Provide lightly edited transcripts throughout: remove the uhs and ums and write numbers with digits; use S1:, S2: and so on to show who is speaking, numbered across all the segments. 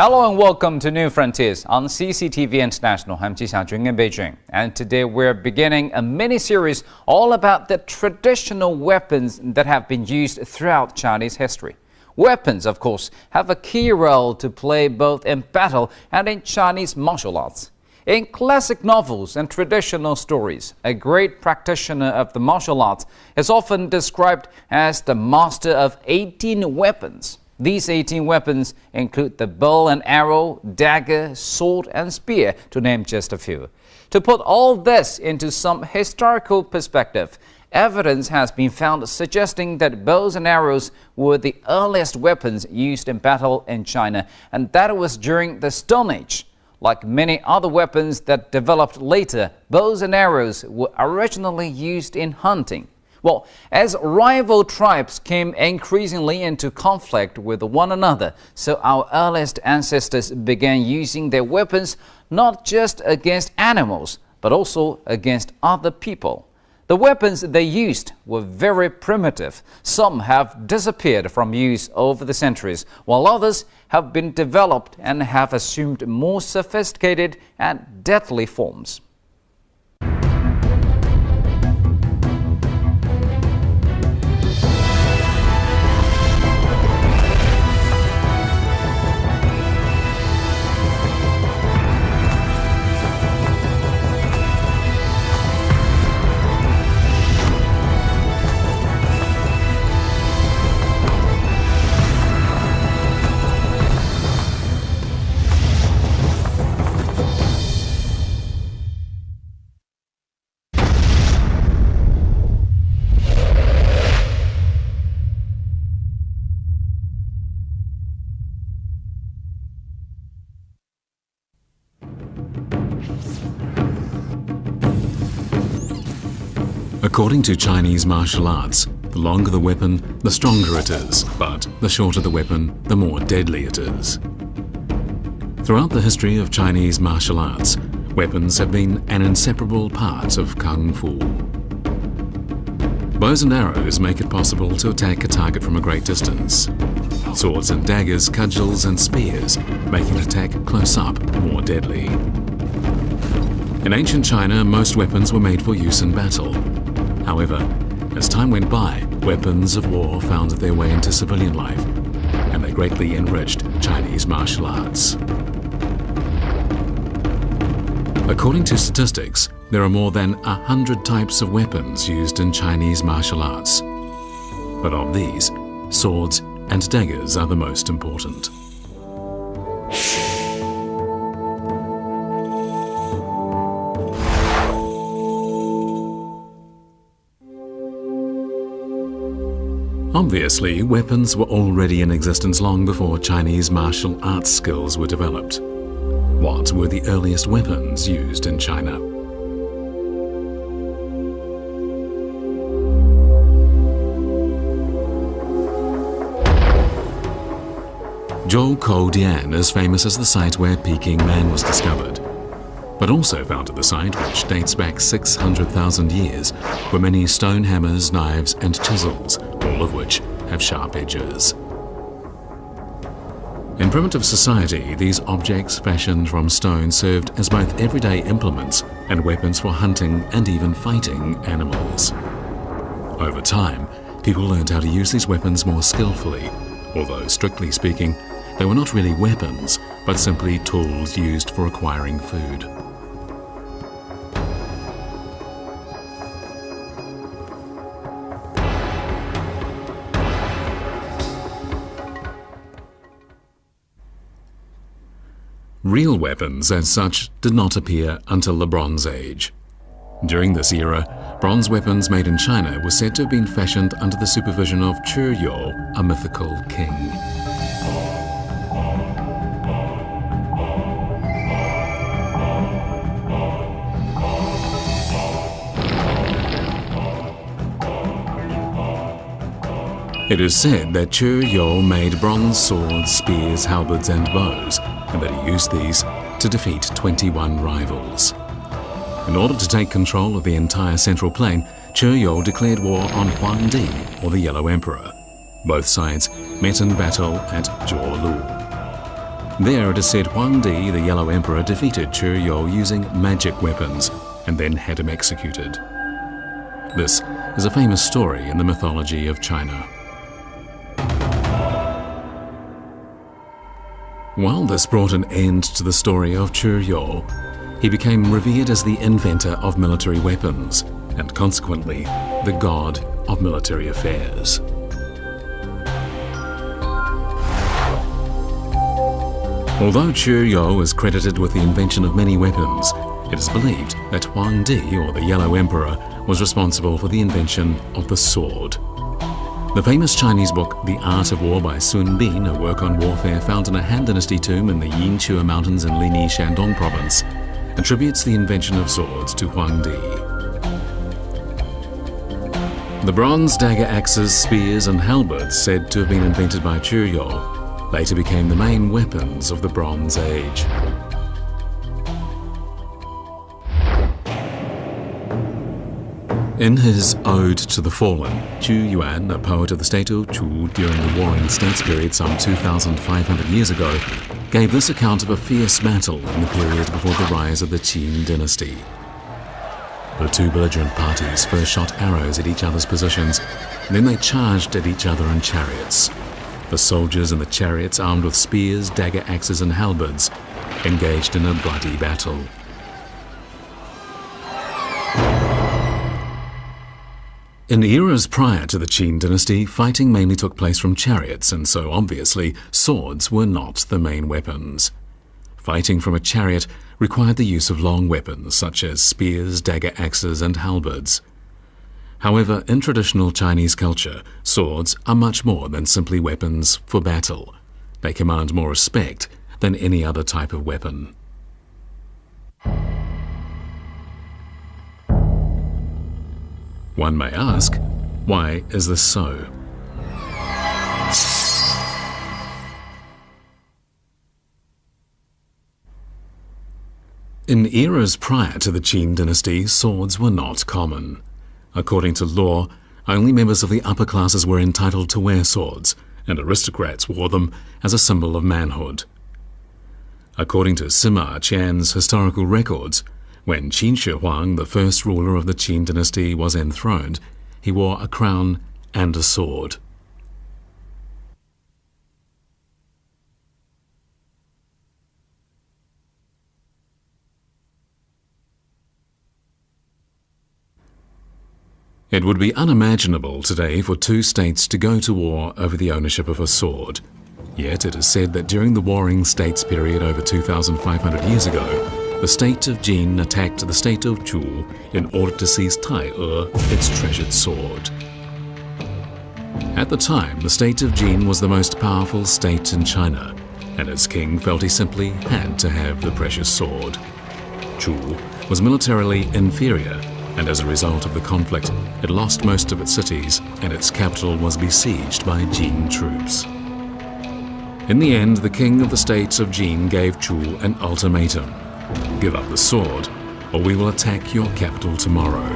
S1: Hello and welcome to New Frontiers on CCTV International. I'm Ji Xiaojun in Beijing, and today we're beginning a mini-series all about the traditional weapons that have been used throughout Chinese history. Weapons, of course, have a key role to play both in battle and in Chinese martial arts. In classic novels and traditional stories, a great practitioner of the martial arts is often described as the master of 18 weapons. These 18 weapons include the bow and arrow, dagger, sword and spear, to name just a few. To put all this into some historical perspective, evidence has been found suggesting that bows and arrows were the earliest weapons used in battle in China, and that was during the Stone Age. Like many other weapons that developed later, bows and arrows were originally used in hunting. Well, as rival tribes came increasingly into conflict with one another, so our earliest ancestors began using their weapons not just against animals, but also against other people. The weapons they used were very primitive. Some have disappeared from use over the centuries, while others have been developed and have assumed more sophisticated and deadly forms.
S2: According to Chinese martial arts, the longer the weapon, the stronger it is, but the shorter the weapon, the more deadly it is. Throughout the history of Chinese martial arts, weapons have been an inseparable part of Kungfu. Bows and arrows make it possible to attack a target from a great distance. Swords and daggers, cudgels and spears make an attack close up more deadly. In ancient China, most weapons were made for use in battle. However, as time went by, weapons of war found their way into civilian life, and they greatly enriched Chinese martial arts. According to statistics, there are more than 100 types of weapons used in Chinese martial arts. But of these, swords and daggers are the most important. Obviously, weapons were already in existence long before Chinese martial arts skills were developed. What were the earliest weapons used in China? Zhou is famous as the site where Peking Man was discovered, but also found at the site, which dates back 600,000 years, were many stone hammers, knives and chisels, all of which have sharp edges. In primitive society, these objects fashioned from stone served as both everyday implements and weapons for hunting and even fighting animals. Over time, people learned how to use these weapons more skillfully, although strictly speaking, they were not really weapons, but simply tools used for acquiring food. Real weapons as such did not appear until the Bronze Age. During this era, bronze weapons made in China were said to have been fashioned under the supervision of Chu, a mythical king. It is said that Chu made bronze swords, spears, halberds and bows, and that he used these to defeat 21 rivals. In order to take control of the entire central plain, Chu declared war on Huang Di, or the Yellow Emperor. Both sides met in battle at Zhuolu. There it is said Huang Di, the Yellow Emperor, defeated Chu Yo using magic weapons and then had him executed. This is a famous story in the mythology of China. While this brought an end to the story of Chu Yo, he became revered as the inventor of military weapons and consequently the god of military affairs. Although Chu Yo is credited with the invention of many weapons, it is believed that Huang Di, or the Yellow Emperor, was responsible for the invention of the sword. The famous Chinese book The Art of War by Sun Bin, a work on warfare found in a Han Dynasty tomb in the Yinchuo Mountains in Linyi, Shandong province, attributes the invention of swords to Huang Di. The bronze dagger axes, spears and halberds said to have been invented by Chu Yo later became the main weapons of the Bronze Age. In his Ode to the Fallen, Chu Yuan, a poet of the state of Chu during the Warring States period some 2,500 years ago, gave this account of a fierce battle in the period before the rise of the Qin dynasty. The two belligerent parties first shot arrows at each other's positions, and then they charged at each other in chariots. The soldiers in the chariots, armed with spears, dagger axes and halberds, engaged in a bloody battle. In eras prior to the Qin dynasty, fighting mainly took place from chariots, and so obviously swords were not the main weapons. Fighting from a chariot required the use of long weapons such as spears, dagger axes and halberds. However, in traditional Chinese culture, swords are much more than simply weapons for battle. They command more respect than any other type of weapon. One may ask, why is this so? In eras prior to the Qin dynasty, swords were not common. According to law, only members of the upper classes were entitled to wear swords, and aristocrats wore them as a symbol of manhood. According to Sima Qian's historical records, when Qin Shi Huang, the first ruler of the Qin dynasty, was enthroned, he wore a crown and a sword. It would be unimaginable today for two states to go to war over the ownership of a sword. Yet it is said that during the Warring States period over 2,500 years ago, the state of Jin attacked the state of Chu in order to seize Tai-e, its treasured sword. At the time, the state of Jin was the most powerful state in China, and its king felt he simply had to have the precious sword. Chu was militarily inferior, and as a result of the conflict, it lost most of its cities and its capital was besieged by Jin troops. In the end, the king of the state of Jin gave Chu an ultimatum: give up the sword, or we will attack your capital tomorrow.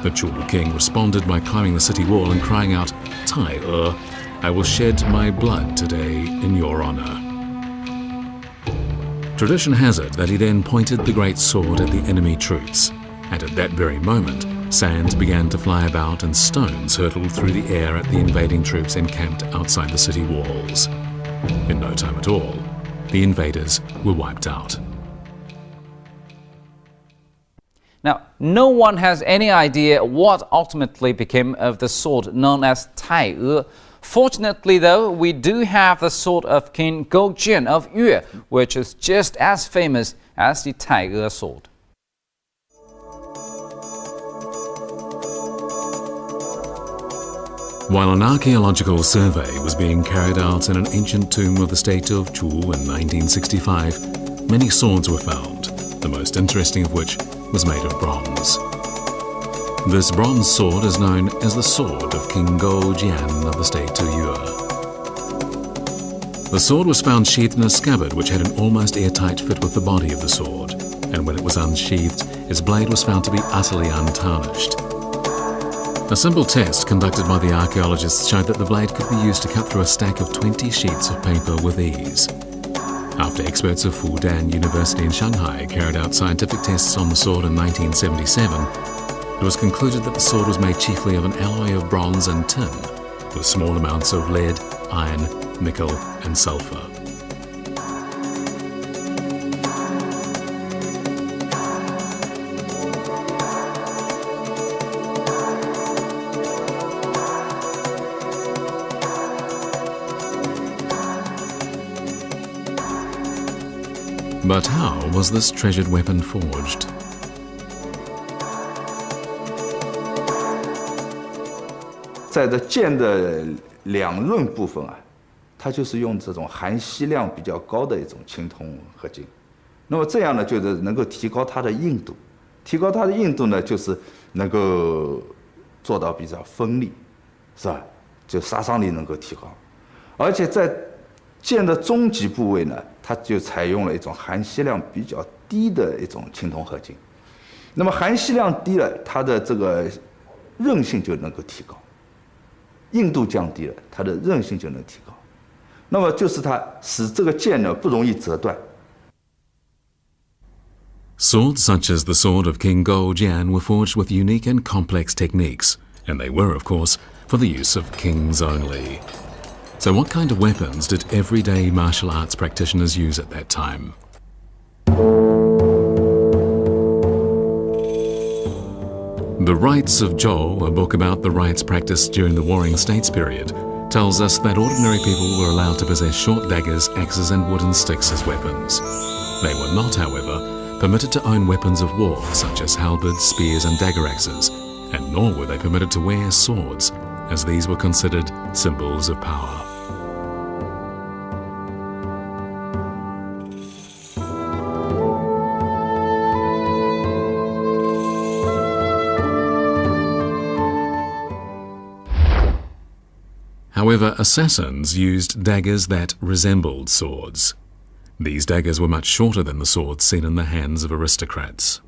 S2: The Chu king responded by climbing the city wall and crying out, Tai-e, I will shed my blood today in your honor. Tradition has it that he then pointed the great sword at the enemy troops, and at that very moment, sand began to fly about and stones hurtled through the air at the invading troops encamped outside the city walls. In no time at all, the invaders were wiped out.
S1: Now, no one has any idea what ultimately became of the sword known as Tai-e. Fortunately, though, we do have the sword of King Goujian of Yue, which is just as famous as the Tai-e sword.
S2: While an archaeological survey was being carried out in an ancient tomb of the state of Chu in 1965, many swords were found, the most interesting of which was made of bronze. This bronze sword is known as the sword of King Goujian of the state of Yue. The sword was found sheathed in a scabbard which had an almost airtight fit with the body of the sword, and when it was unsheathed, its blade was found to be utterly untarnished. A simple test conducted by the archaeologists showed that the blade could be used to cut through a stack of 20 sheets of paper with ease. After experts of Fudan University in Shanghai carried out scientific tests on the sword in 1977, it was concluded that the sword was made chiefly of an alloy of bronze and tin, with small amounts of lead, iron, nickel and sulfur. But how was this treasured weapon forged?
S3: 在这剑的两刃部分啊，它就是用这种含锡量比较高的一种青铜合金。那么这样呢，就是能够提高它的硬度。提高它的硬度呢，就是能够做到比较锋利，是吧？就杀伤力能够提高。而且在剑的中极部位呢，它就采用了一种含锡量比较低的一种青铜合金。那么含锡量低了，它的这个韧性就能够提高。 硬度降低了，它的韧性就能提高。那么就是它使这个剑呢不容易折断。
S2: Swords such as the sword of King Go Jian were forged with unique and complex techniques, and they were, of course, for the use of kings only. So what kind of weapons did everyday martial arts practitioners use at that time? The Rites of Zhou, a book about the rites practiced during the Warring States period, tells us that ordinary people were allowed to possess short daggers, axes and wooden sticks as weapons. They were not, however, permitted to own weapons of war such as halberds, spears and dagger axes, and nor were they permitted to wear swords, as these were considered symbols of power. However, assassins used daggers that resembled swords. These daggers were much shorter than the swords seen in the hands of aristocrats.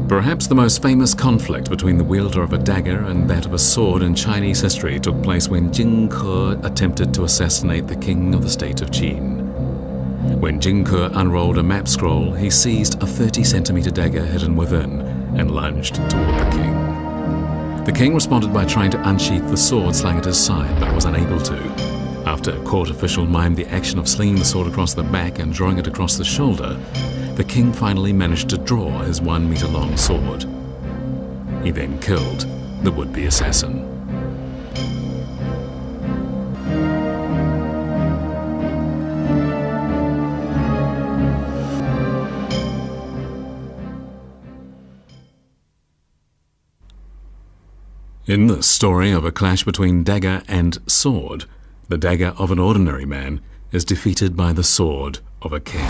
S2: Perhaps the most famous conflict between the wielder of a dagger and that of a sword in Chinese history took place when Jing Ke attempted to assassinate the king of the state of Qin. When Jing Ke unrolled a map scroll, he seized a 30-centimeter dagger hidden within and lunged toward the king. The king responded by trying to unsheath the sword slung at his side, but was unable to. After a court official mimed the action of slinging the sword across the back and drawing it across the shoulder, the king finally managed to draw his 1-meter-long sword. He then killed the would-be assassin. In this story of a clash between dagger and sword, the dagger of an ordinary man is defeated by the sword of a king.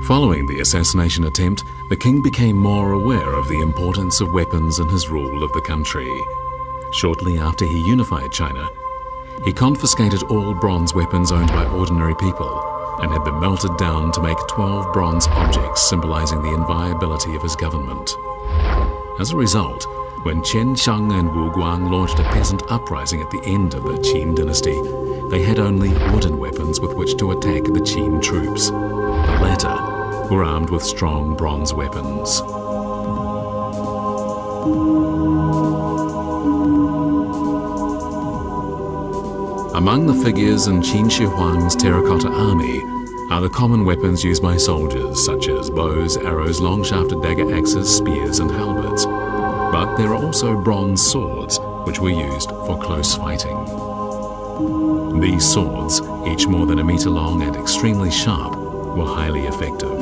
S2: Following the assassination attempt, the king became more aware of the importance of weapons in his rule of the country. Shortly after he unified China, he confiscated all bronze weapons owned by ordinary people and had them melted down to make 12 bronze objects symbolizing the inviolability of his government. As a result, when Qian Shang and Wu Guang launched a peasant uprising at the end of the Qin dynasty, they had only wooden weapons with which to attack the Qin troops. The latter were armed with strong bronze weapons. Among the figures in Qin Shi Huang's terracotta army are the common weapons used by soldiers, such as bows, arrows, long-shafted dagger axes, spears and halberds. But there are also bronze swords, which were used for close fighting. These swords, each more than 1 meter long and extremely sharp, were highly effective.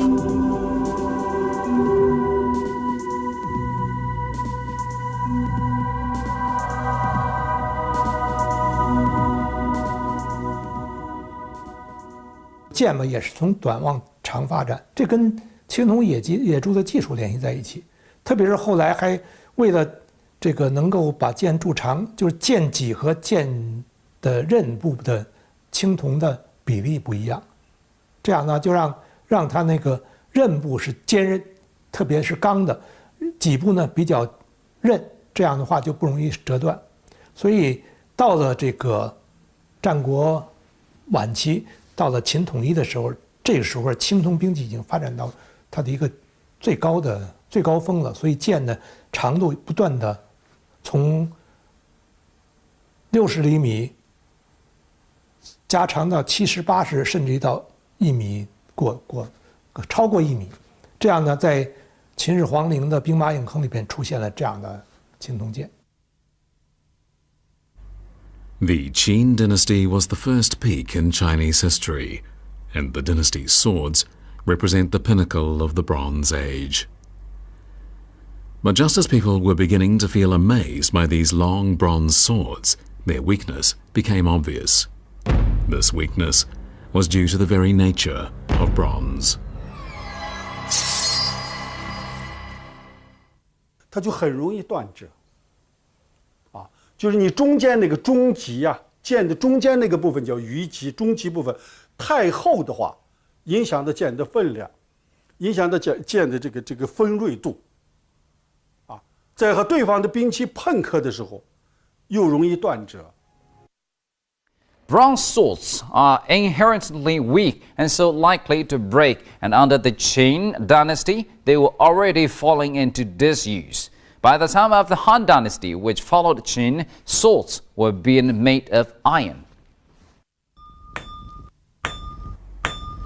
S4: The 剑嘛也是从短往长发展，这跟青铜野猪的技术联系在一起。特别是后来还为了这个能够把剑铸长，就是剑脊和剑的刃部的青铜的比例不一样，这样呢就让它那个刃部是坚韧，特别是钢的，脊部呢比较韧，这样的话就不容易折断。所以到了这个战国晚期，到了秦统一的时候，这个时候青铜兵器已经发展到它的一个最高峰了。所以剑的长度不断的从60厘米加长到70、80，甚至于到1米超过1米。这样呢，在秦始皇陵的兵马俑坑里边出现了这样的青铜剑。
S2: The Qin dynasty was the first peak in Chinese history, and the dynasty's swords represent the pinnacle of the Bronze Age. But just as people were beginning to feel amazed by these long bronze swords, their weakness became obvious. This weakness was due to the very nature of bronze.
S5: 它就很容易断折，就是你中间那个中极啊，剑的中间那个部分叫鱼极，中极部分太厚的话，影响到剑的分量，影响到剑的这个锋锐度，在和对方的兵器碰磕的时候，又容易断折。
S1: Bronze swords are inherently weak and so likely to break, and under the Qin dynasty, they were already falling into disuse. By the time of the Han dynasty, which followed Qin, swords were being made of iron.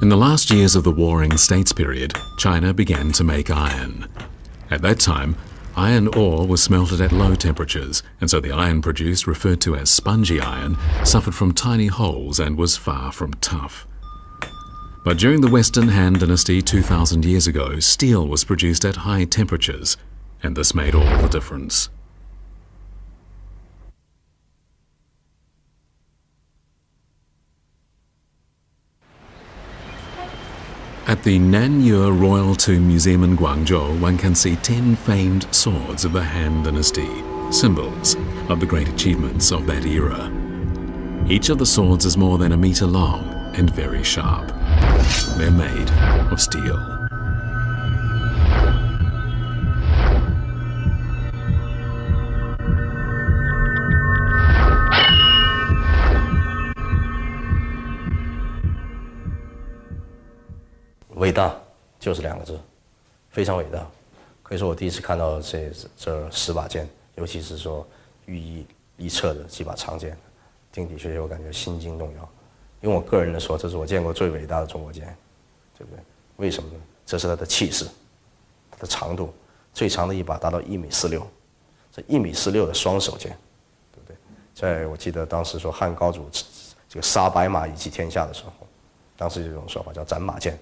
S2: In the last years of the Warring States period, China began to make iron. At that time, iron ore was smelted at low temperatures, and so the iron produced, referred to as spongy iron, suffered from tiny holes and was far from tough. But during the Western Han Dynasty 2,000 years ago, steel was produced at high temperatures, and this made all the difference. At the Nanyue Royal Tomb Museum in Guangzhou, one can see 10 famed swords of the Han Dynasty, symbols of the great achievements of that era. Each of the swords is more than a meter long and very sharp. They're made of steel.
S6: "伟大"就是2个字，非常伟大。可以说我第一次看到这10把剑，尤其是说寓意一侧的几把长剑，的确我感觉心惊动摇。用我个人的说，这是我见过最伟大的中国剑，对不对？为什么呢？这是它的气势，它的长度，最长的一把达到1.46米，这1.46米的双手剑，对不对？在我记得当时说汉高祖这个杀白马以击天下的时候，当时有一种说法叫斩马剑。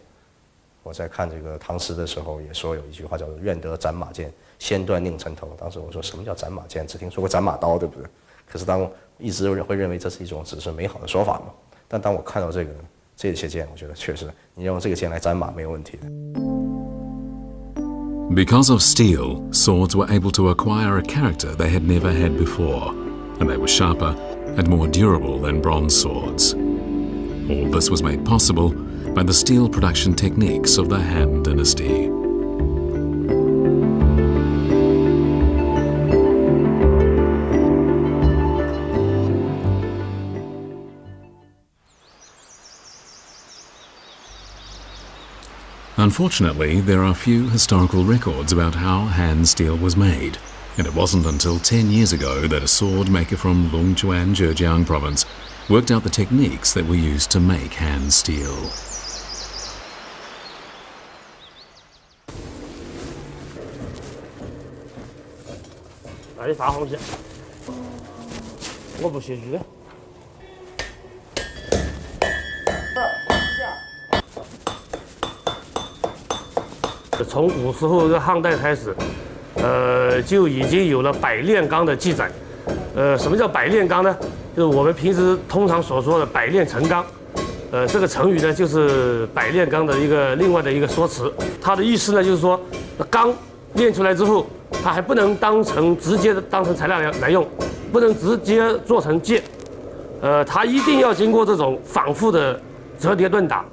S6: 我在看这个唐诗的时候也说有一句话叫做“愿得斩马剑，先断佞臣头”。当时我说什么叫斩马剑？只听说过斩马刀，对不对？可是一直会认为这是一种只是美好的说法嘛。但当我看到这些剑，我觉得确实你用这个剑来斩马没有问题的。
S2: Because of steel, swords were able to acquire a character they had never had before, and they were sharper and more durable than bronze swords. All this was made possible by the steel production techniques of the Han Dynasty. Unfortunately, there are few historical records about how Han steel was made, and it wasn't until 10 years ago that a sword maker from Longchuan, Zhejiang province worked out the techniques that were used to make Han steel.
S7: 你发红旗，我不写字。从古时候的汉代开始，就已经有了百炼钢的记载。什么叫百炼钢呢？就是我们平时通常所说的百炼成钢。这个成语呢，就是百炼钢的另外的一个说辞。它的意思呢，就是说钢炼出来之后，它还不能直接当成材料来用，不能直接做成剑，它一定要经过这种反复的折叠锻打，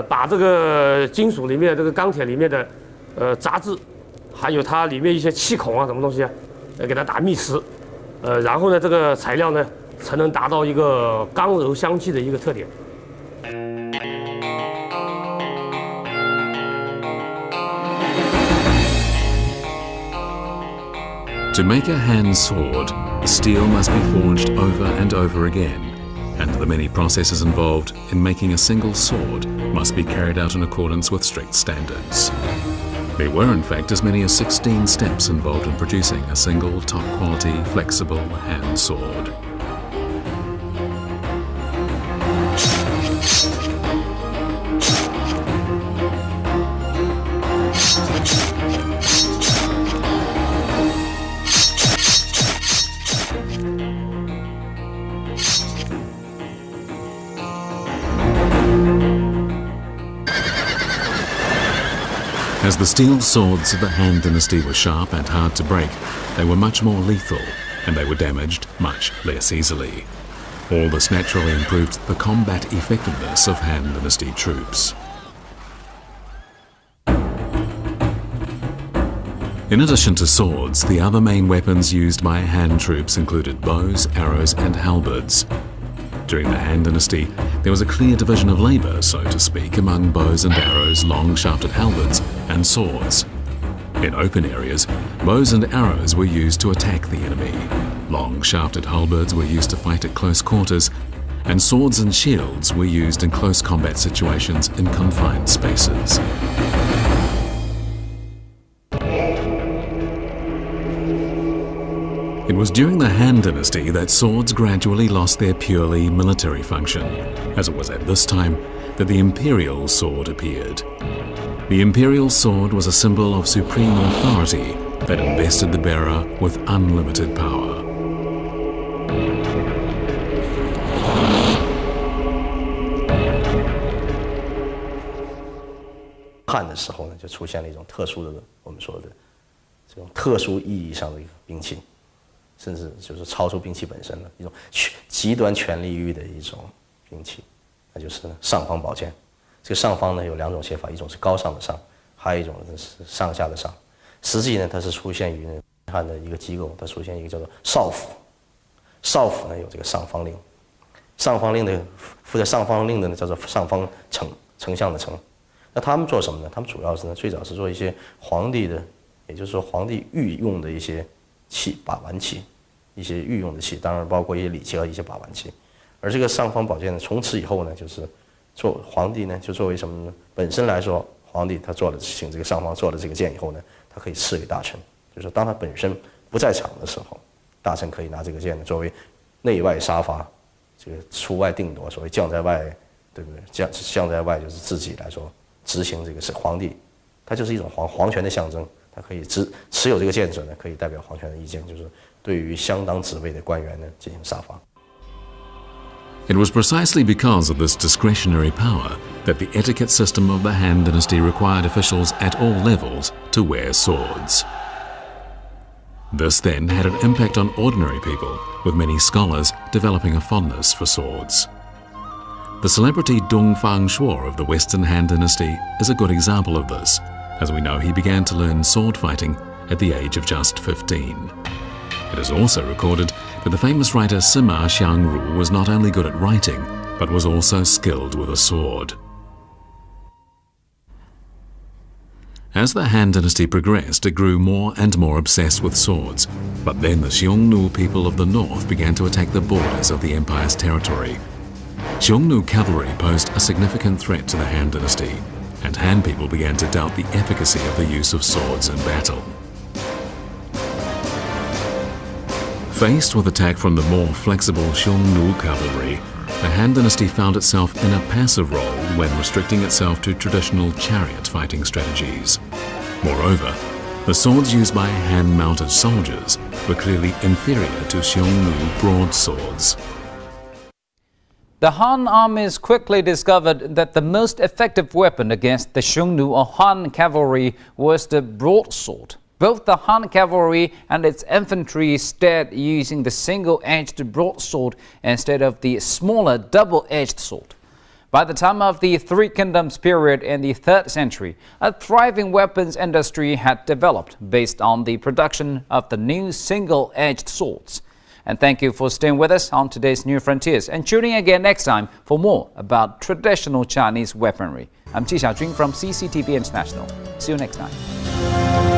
S7: 把这个金属里面这个钢铁里面的杂质，还有它里面一些气孔啊什么东西啊，给它打密实，然后呢这个材料呢才能达到一个刚柔相济的一个特点。
S2: To make a hand sword, steel must be forged over and over again, and the many processes involved in making a single sword must be carried out in accordance with strict standards. There were in fact as many as 16 steps involved in producing a single top-quality, flexible hand sword. As the steel swords of the Han Dynasty were sharp and hard to break, they were much more lethal, and they were damaged much less easily. All this naturally improved the combat effectiveness of Han Dynasty troops. In addition to swords, the other main weapons used by Han troops included bows, arrows, and halberds. During the Han Dynasty, there was a clear division of labour, so to speak, among bows and arrows, long-shafted halberds, and swords. In open areas, bows and arrows were used to attack the enemy. Long-shafted halberds were used to fight at close quarters, and swords and shields were used in close combat situations in confined spaces. It was during the Han Dynasty that swords gradually lost their purely military function, as it was at this time that the imperial sword appeared. The imperial sword was a symbol of supreme authority that invested the bearer with unlimited power.
S6: 汉的时候呢，就出现了一种特殊的，我们说的这种特殊意义上的一个兵器。 甚至就是超出兵器本身的一种极端权力欲的一种兵器，那就是尚方宝剑。这个尚方呢有两种写法，一种是高尚的尚，还有一种是上下的上。实际呢，它是出现于汉的一个机构，它出现一个叫做少府。少府呢有这个上方令，上方令的负责上方令的呢叫做上方丞相的丞。那他们做什么呢？他们主要是呢最早是做一些皇帝的，也就是说皇帝御用的一些器把玩器。 一些御用的器，当然包括一些礼器和一些把玩器。而这个尚方宝剑呢，从此以后呢，就是做皇帝呢，就作为什么呢？本身来说，皇帝他请这个尚方做了这个剑以后呢，他可以赐给大臣，就是说当他本身不在场的时候，大臣可以拿这个剑呢作为内外杀伐，这个出外定夺，所谓将在外，对不对？将在外就是自己来说执行这个是皇帝，他就是一种皇权的象征，他可以持有这个剑者呢，可以代表皇权的意见，就是。 对于相当职位的官员呢进行杀伐。
S2: It was precisely because of this discretionary power that the etiquette system of the Han Dynasty required officials at all levels to wear swords. This then had an impact on ordinary people, with many scholars developing a fondness for swords. The celebrity Dong Fang-shuo of the Western Han Dynasty is a good example of this, as we know he began to learn sword fighting at the age of just 15. It is also recorded that the famous writer Sima Xiangru was not only good at writing, but was also skilled with a sword. As the Han Dynasty progressed, it grew more and more obsessed with swords, but then the Xiongnu people of the north began to attack the borders of the empire's territory. Xiongnu cavalry posed a significant threat to the Han Dynasty, and Han people began to doubt the efficacy of the use of swords in battle. Faced with attack from the more flexible Xiongnu cavalry, the Han Dynasty found itself in a passive role when restricting itself to traditional chariot fighting strategies. Moreover, the swords used by Han-mounted soldiers were clearly inferior to Xiongnu broadswords.
S1: The Han armies quickly discovered that the most effective weapon against the Xiongnu or Han cavalry was the broadsword. Both the Han cavalry and its infantry started using the single-edged broadsword instead of the smaller double-edged sword. By the time of the Three Kingdoms period in the 3rd century, a thriving weapons industry had developed based on the production of the new single-edged swords. And thank you for staying with us on today's New Frontiers and tuning again next time for more about traditional Chinese weaponry. I'm Ji Xiaojun from CCTV International. See you next time.